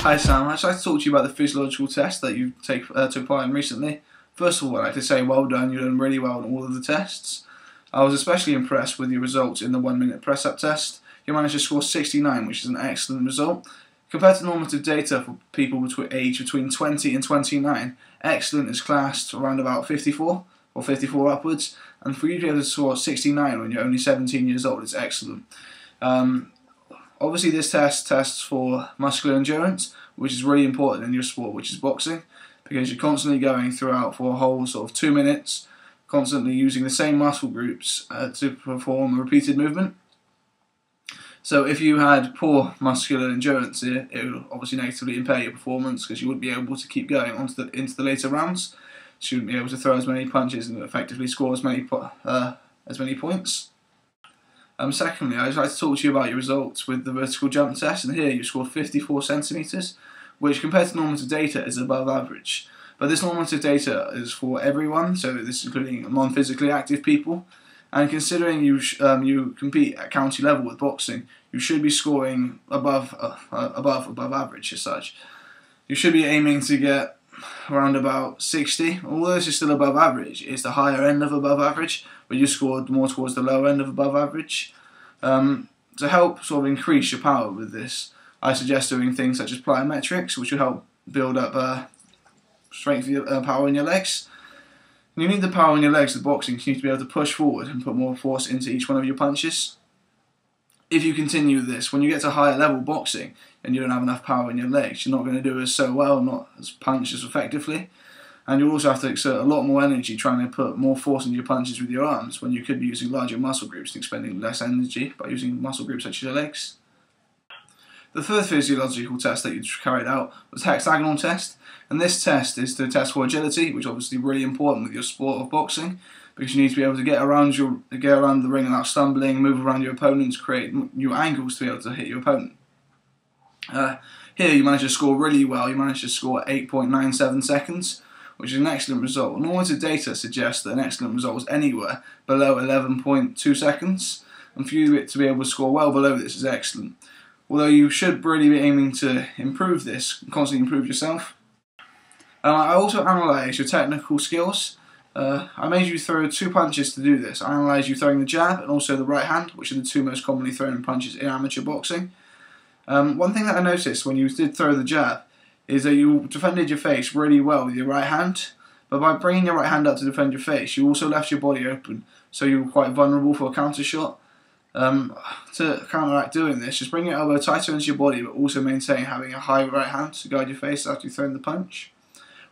Hi Sam, I'd just like to talk to you about the physiological test that you took part in recently. First of all, I'd like to say well done, you've done really well on all of the tests. I was especially impressed with your results in the 1 minute press-up test. You managed to score 69, which is an excellent result. Compared to normative data for people aged between 20 and 29, excellent is classed around about 54 or 54 upwards, and for you to be able to score 69 when you're only 17 years old is excellent. Obviously this test tests for muscular endurance, which is really important in your sport, which is boxing, because you're constantly going throughout for a whole sort of 2 minutes, constantly using the same muscle groups to perform a repeated movement. So if you had poor muscular endurance here, it would obviously negatively impair your performance because you wouldn't be able to keep going into the later rounds. So you wouldn't be able to throw as many punches and effectively score as many points. Secondly, I'd like to talk to you about your results with the vertical jump test, and here you scored 54 centimetres, which compared to normative data is above average. But this normative data is for everyone, so this is including non-physically active people. And considering you compete at county level with boxing, you should be scoring above average as such. You should be aiming to get around about 60. Although this is still above average, it's the higher end of above average, but you scored more towards the lower end of above average. To help sort of increase your power with this, I suggest doing things such as plyometrics, which will help build up strength, power in your legs. You need the power in your legs with boxing, so you need to be able to push forward and put more force into each one of your punches. If you continue this, when you get to higher level boxing and you don't have enough power in your legs, you're not going to do as so well, not as punch as effectively. And you'll also have to exert a lot more energy trying to put more force into your punches with your arms when you could be using larger muscle groups and expending less energy by using muscle groups such as your legs. The third physiological test that you carried out was the hexagonal test, and this test is to test for agility, which is obviously really important with your sport of boxing, because you need to be able to get around the ring without stumbling, move around your opponent, create new angles to be able to hit your opponent. Here you managed to score really well. You managed to score 8.97 seconds, which is an excellent result. Normative data suggests that an excellent result is anywhere below 11.2 seconds, and for you to be able to score well below this is excellent. Although you should really be aiming to improve this, constantly improve yourself. I also analysed your technical skills. I made you throw 2 punches to do this. I analysed you throwing the jab and also the right hand, which are the 2 most commonly thrown punches in amateur boxing. One thing that I noticed when you did throw the jab is that you defended your face really well with your right hand, but by bringing your right hand up to defend your face, you also left your body open, so you were quite vulnerable for a counter shot. To counteract doing this, just bring your elbow tighter into your body, but also maintain having a high right hand to guide your face after you've thrown the punch.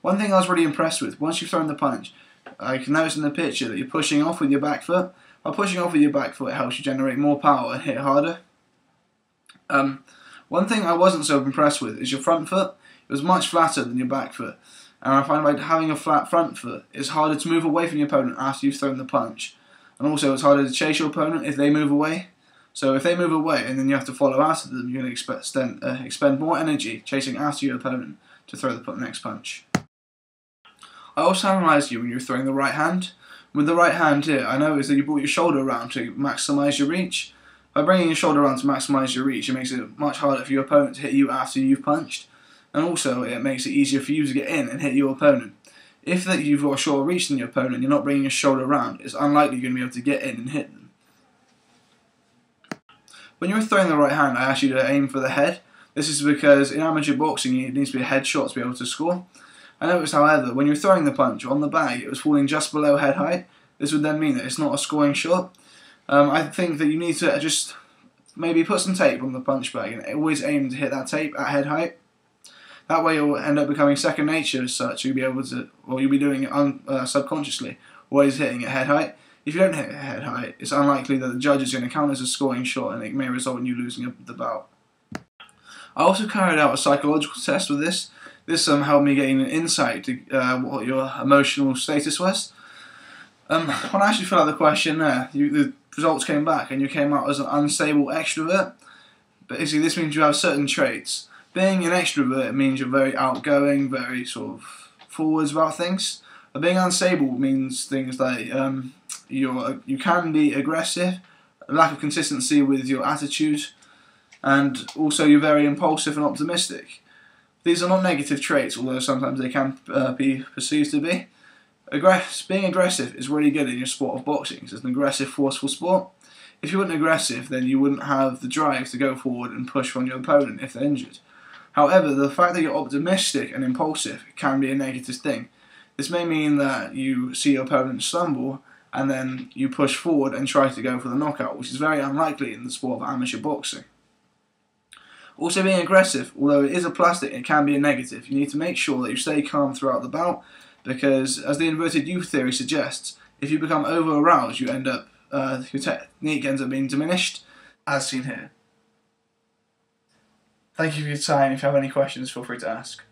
One thing I was really impressed with, once you've thrown the punch, I can notice in the picture that you're pushing off with your back foot. By pushing off with your back foot, it helps you generate more power and hit harder. One thing I wasn't so impressed with is your front foot. It was much flatter than your back foot, and I find by having a flat front foot, it's harder to move away from your opponent after you've thrown the punch. And also it's harder to chase your opponent if they move away. So if they move away and then you have to follow after them, you're going to expend more energy chasing after your opponent to throw the next punch. I also analysed you when you were throwing the right hand. With the right hand here, I noticed that you brought your shoulder around to maximise your reach. By bringing your shoulder around to maximise your reach, it makes it much harder for your opponent to hit you after you've punched. And also it makes it easier for you to get in and hit your opponent. If you've got a shorter reach than your opponent and you're not bringing your shoulder around, it's unlikely you're going to be able to get in and hit them. When you're throwing the right hand, I asked you to aim for the head. This is because in amateur boxing it needs to be a head shot to be able to score. I noticed, however, when you're throwing the punch on the bag, it was falling just below head height. This would then mean that it's not a scoring shot. I think that you need to just maybe put some tape on the punch bag and always aim to hit that tape at head height. That way you'll end up becoming second nature as such. You'll be able to, or you'll be doing it subconsciously, always hitting at head height. If you don't hit at head height, it's unlikely that the judge is going to count as a scoring shot, and it may result in you losing the bout. I also carried out a psychological test with this. This helped me gain an insight to what your emotional status was. When I actually filled out the questionnaire, the results came back and you came out as an unstable extrovert. Basically, this means you have certain traits. Being an extrovert means you're very outgoing, very sort of forwards about things. But being unstable means things like you can be aggressive, a lack of consistency with your attitude, and also you're very impulsive and optimistic. These are not negative traits, although sometimes they can be perceived to be. Being aggressive is really good in your sport of boxing. It's an aggressive, forceful sport. If you weren't aggressive, then you wouldn't have the drive to go forward and push on your opponent if they're injured. However, the fact that you're optimistic and impulsive can be a negative thing. This may mean that you see your opponent stumble and then you push forward and try to go for the knockout, which is very unlikely in the sport of amateur boxing. Also, being aggressive, although it is a plastic, it can be a negative. You need to make sure that you stay calm throughout the bout, because as the inverted U theory suggests, if you become over-aroused, your technique ends up being diminished, as seen here. Thank you for your time. If you have any questions, feel free to ask.